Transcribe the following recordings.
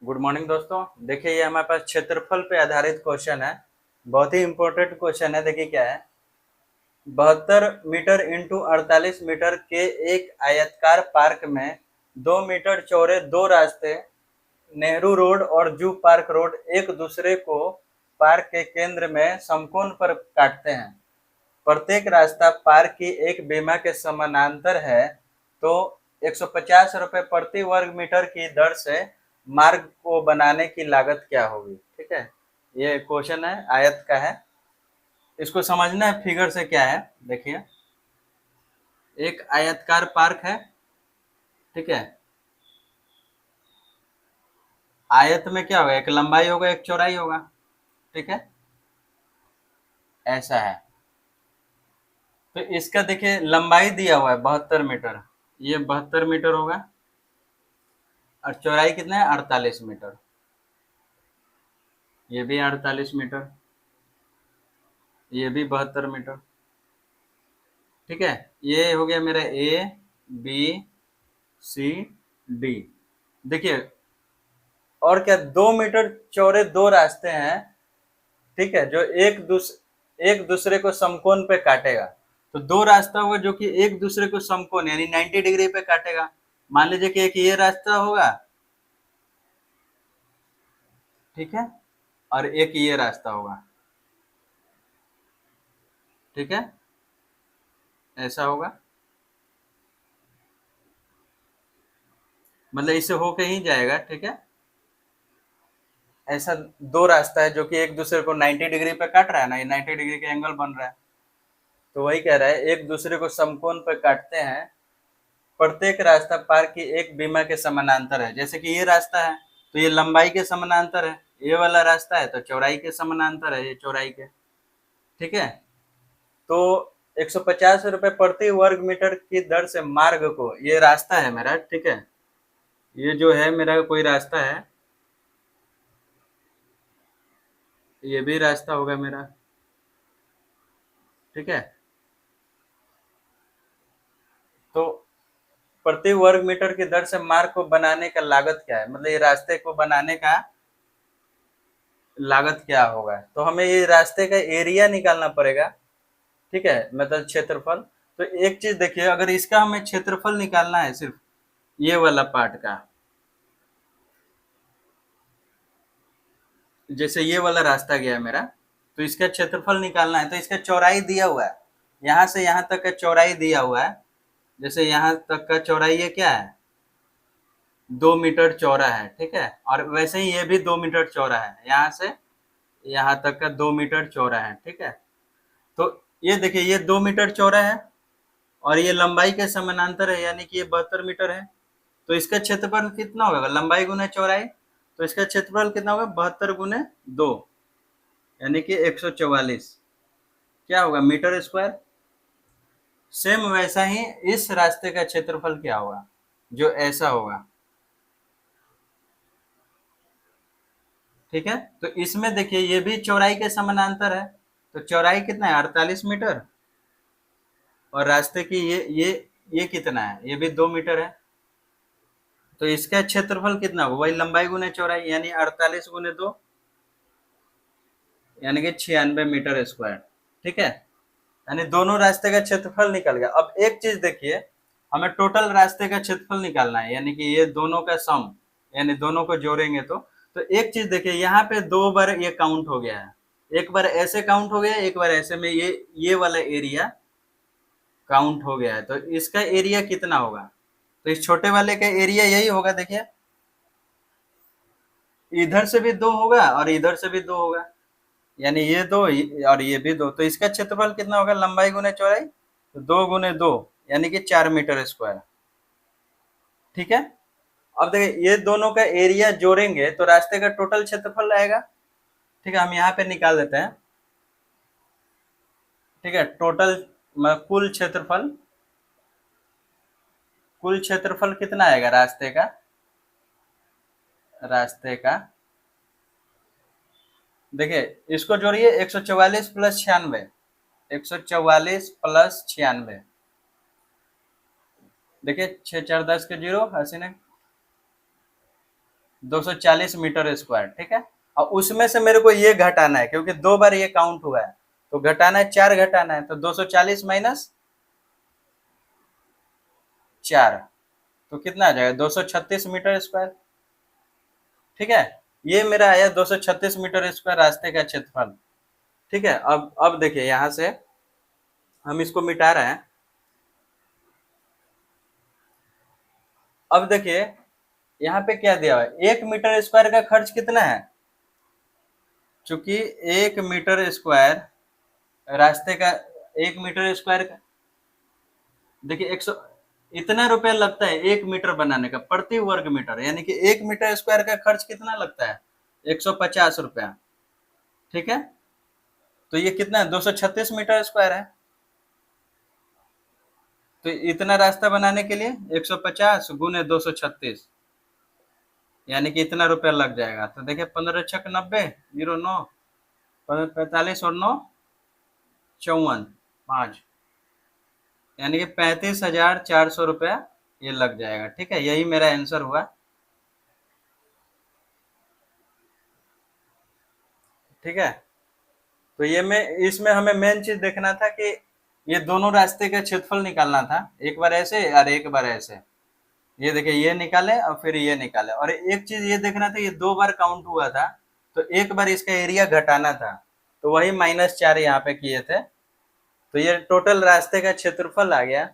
Good morning दोस्तों। देखिए ये हमारे पास क्षेत्रफल पे आधारित क्वेश्चन है। बहुत ही इंपॉर्टेंट क्वेश्चन है। देखिए क्या है, 72 मीटर इंटू 48 मीटर के एक आयताकार पार्क में 2 मीटर चौड़े दो रास्ते नेहरू रोड और जू पार्क रोड एक दूसरे को पार्क के केंद्र में समकोण पर काटते हैं। प्रत्येक रास्ता पार्क की एक बीमा के समानांतर है, तो 150 रुपए प्रति वर्ग मीटर की दर से मार्ग को बनाने की लागत क्या होगी। ठीक है, ये क्वेश्चन है, आयत का है। इसको समझना है फिगर से क्या है। देखिए एक आयताकार पार्क है, ठीक है। आयत में क्या होगा, एक लंबाई होगा एक चौड़ाई होगा, ठीक है, ऐसा है। तो इसका देखिए लंबाई दिया हुआ है 72 मीटर, ये 72 मीटर होगा और चौड़ाई कितना है 48 मीटर, ये भी 48 मीटर, ये भी 72 मीटर, ठीक है। ये हो गया मेरा ए बी सी डी। देखिए और क्या, 2 मीटर चौड़े दो रास्ते हैं, ठीक है, जो एक दूसरे को समकोण पे काटेगा। तो दो रास्ता होगा जो कि एक दूसरे को समकोण यानी 90 डिग्री पे काटेगा। मान लीजिए कि एक ये रास्ता होगा, ठीक है, और एक ये रास्ता होगा, ठीक है, ऐसा होगा। मतलब इसे होके ही जाएगा, ठीक है। ऐसा दो रास्ता है जो कि एक दूसरे को 90 डिग्री पे काट रहा है ना, ये 90 डिग्री का एंगल बन रहा है। तो वही कह रहा है एक दूसरे को समकोण पर काटते हैं। प्रत्येक रास्ता पार्क की एक बीमा के समानांतर है। जैसे कि ये रास्ता है तो ये लंबाई के समानांतर है, ये वाला रास्ता है तो चौड़ाई के समानांतर है, ये चौड़ाई के, ठीक है। तो 150 रुपए प्रति वर्ग मीटर की दर से मार्ग को, ये रास्ता है मेरा, ठीक है, ये जो है मेरा कोई रास्ता है, ये भी रास्ता होगा मेरा, ठीक है। तो प्रति वर्ग मीटर की दर से मार्ग को बनाने का लागत क्या है, मतलब ये रास्ते को बनाने का लागत क्या होगा। तो हमें ये रास्ते का एरिया निकालना पड़ेगा, ठीक है, मतलब क्षेत्रफल। तो एक चीज देखिए, अगर इसका हमें क्षेत्रफल निकालना है सिर्फ ये वाला पार्ट का, जैसे ये वाला रास्ता गया मेरा, तो इसका क्षेत्रफल निकालना है तो इसका चौड़ाई दिया हुआ है, यहाँ से यहाँ तक का चौड़ाई दिया हुआ है। जैसे यहाँ तक का चौड़ाई ये क्या है, 2 मीटर चौड़ा है, ठीक है, और वैसे ही ये भी 2 मीटर चौड़ा है, यहाँ से यहाँ तक का 2 मीटर चौड़ा है, ठीक है। तो ये देखिए ये 2 मीटर चौड़ा है और ये लंबाई के समानांतर है, यानी कि ये 72 मीटर है। तो इसका क्षेत्रफल कितना होगा, लंबाई गुना चौड़ाई, तो इसका क्षेत्रफल कितना होगा 72 गुने 2, यानी कि 144 क्या होगा मीटर स्क्वायर। सेम वैसा ही इस रास्ते का क्षेत्रफल क्या होगा, जो ऐसा होगा, ठीक है। तो इसमें देखिए ये भी चौड़ाई के समानांतर है, तो चौड़ाई कितना है 48 मीटर, और रास्ते की ये कितना है, ये भी 2 मीटर है। तो इसका क्षेत्रफल कितना होगा, वही लंबाई गुने चौड़ाई, यानी 48 गुने 2, यानी कि 96 मीटर स्क्वायर, ठीक है। यानी दोनों रास्ते का क्षेत्रफल निकल गया। अब एक चीज देखिए, हमें टोटल रास्ते का क्षेत्रफल निकालना है, यानी कि ये दोनों का सम, यानी दोनों को जोड़ेंगे तो एक चीज देखिए, यहाँ पे दो बार ये काउंट हो गया है, एक बार ऐसे काउंट हो गया, एक बार ऐसे में ये वाला एरिया काउंट हो गया है। तो इसका एरिया कितना होगा, तो इस छोटे वाले का एरिया यही होगा। देखिए इधर से भी 2 होगा और इधर से भी 2 होगा, यानी ये 2 और ये भी 2, तो इसका क्षेत्रफल कितना होगा, लंबाई गुने चौड़ाई, तो 2 गुने 2 यानी कि 4 मीटर स्क्वायर, ठीक है। अब देखिए ये दोनों का एरिया जोड़ेंगे तो रास्ते का टोटल क्षेत्रफल आएगा, ठीक है। हम यहाँ पे निकाल देते हैं, ठीक है। टोटल कुल क्षेत्रफल कितना आएगा रास्ते का देखिए, इसको जोड़िए 144 प्लस 96, 144 प्लस 96, देखिए 6 4 10 के 0, 80 ने 240 मीटर स्क्वायर, ठीक है। और उसमें से मेरे को ये घटाना है क्योंकि 2 बार ये काउंट हुआ है, तो घटाना है 4 घटाना है, तो 240 माइनस 4, तो कितना आ जाएगा 236 मीटर स्क्वायर, ठीक है। ये मेरा आया 236 मीटर स्क्वायर रास्ते का क्षेत्रफल, ठीक है। अब देखिए यहाँ से हम इसको मिटा रहे हैं। अब देखिए यहाँ पे क्या दिया हुआ है, 1 मीटर स्क्वायर का खर्च कितना है, चूंकि 1 मीटर स्क्वायर रास्ते का, 1 मीटर स्क्वायर का देखिए 100, इतना रुपया लगता है 1 मीटर बनाने का प्रति वर्ग मीटर, यानी कि 1 मीटर स्क्वायर का खर्च कितना लगता है 150 रुपया, ठीक है। तो ये कितना है 236 मीटर स्क्वायर है, तो इतना रास्ता बनाने के लिए 150 गुने 236, यानी कि इतना रुपया लग जाएगा। तो देखिए 15 छक 90, 09, 45 और 9 54, 5, यानी कि 35,400 रुपया ये लग जाएगा, ठीक है। यही मेरा आंसर हुआ, ठीक है। तो ये में इसमें हमें मेन चीज देखना था कि ये दोनों रास्ते का क्षेत्रफल निकालना था, एक बार ऐसे और एक बार ऐसे। ये देखिए ये निकाले और फिर ये निकाले, और एक चीज ये देखना था, ये 2 बार काउंट हुआ था, तो एक बार इसका एरिया घटाना था, तो वही -4 यहाँ पे किए थे। तो ये टोटल रास्ते का क्षेत्रफल आ गया।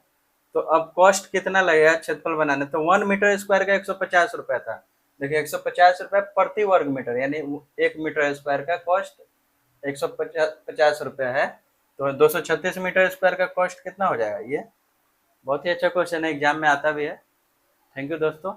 तो अब कॉस्ट कितना लगेगा क्षेत्रफल बनाने, तो 1 मीटर स्क्वायर का 150 रुपया था। देखिए 150 रुपया प्रति वर्ग मीटर, यानी 1 मीटर स्क्वायर का कॉस्ट 150 रुपया है। तो 236 मीटर स्क्वायर का कॉस्ट कितना हो जाएगा, ये बहुत ही अच्छा क्वेश्चन है, एग्जाम में आता भी है। थैंक यू दोस्तों।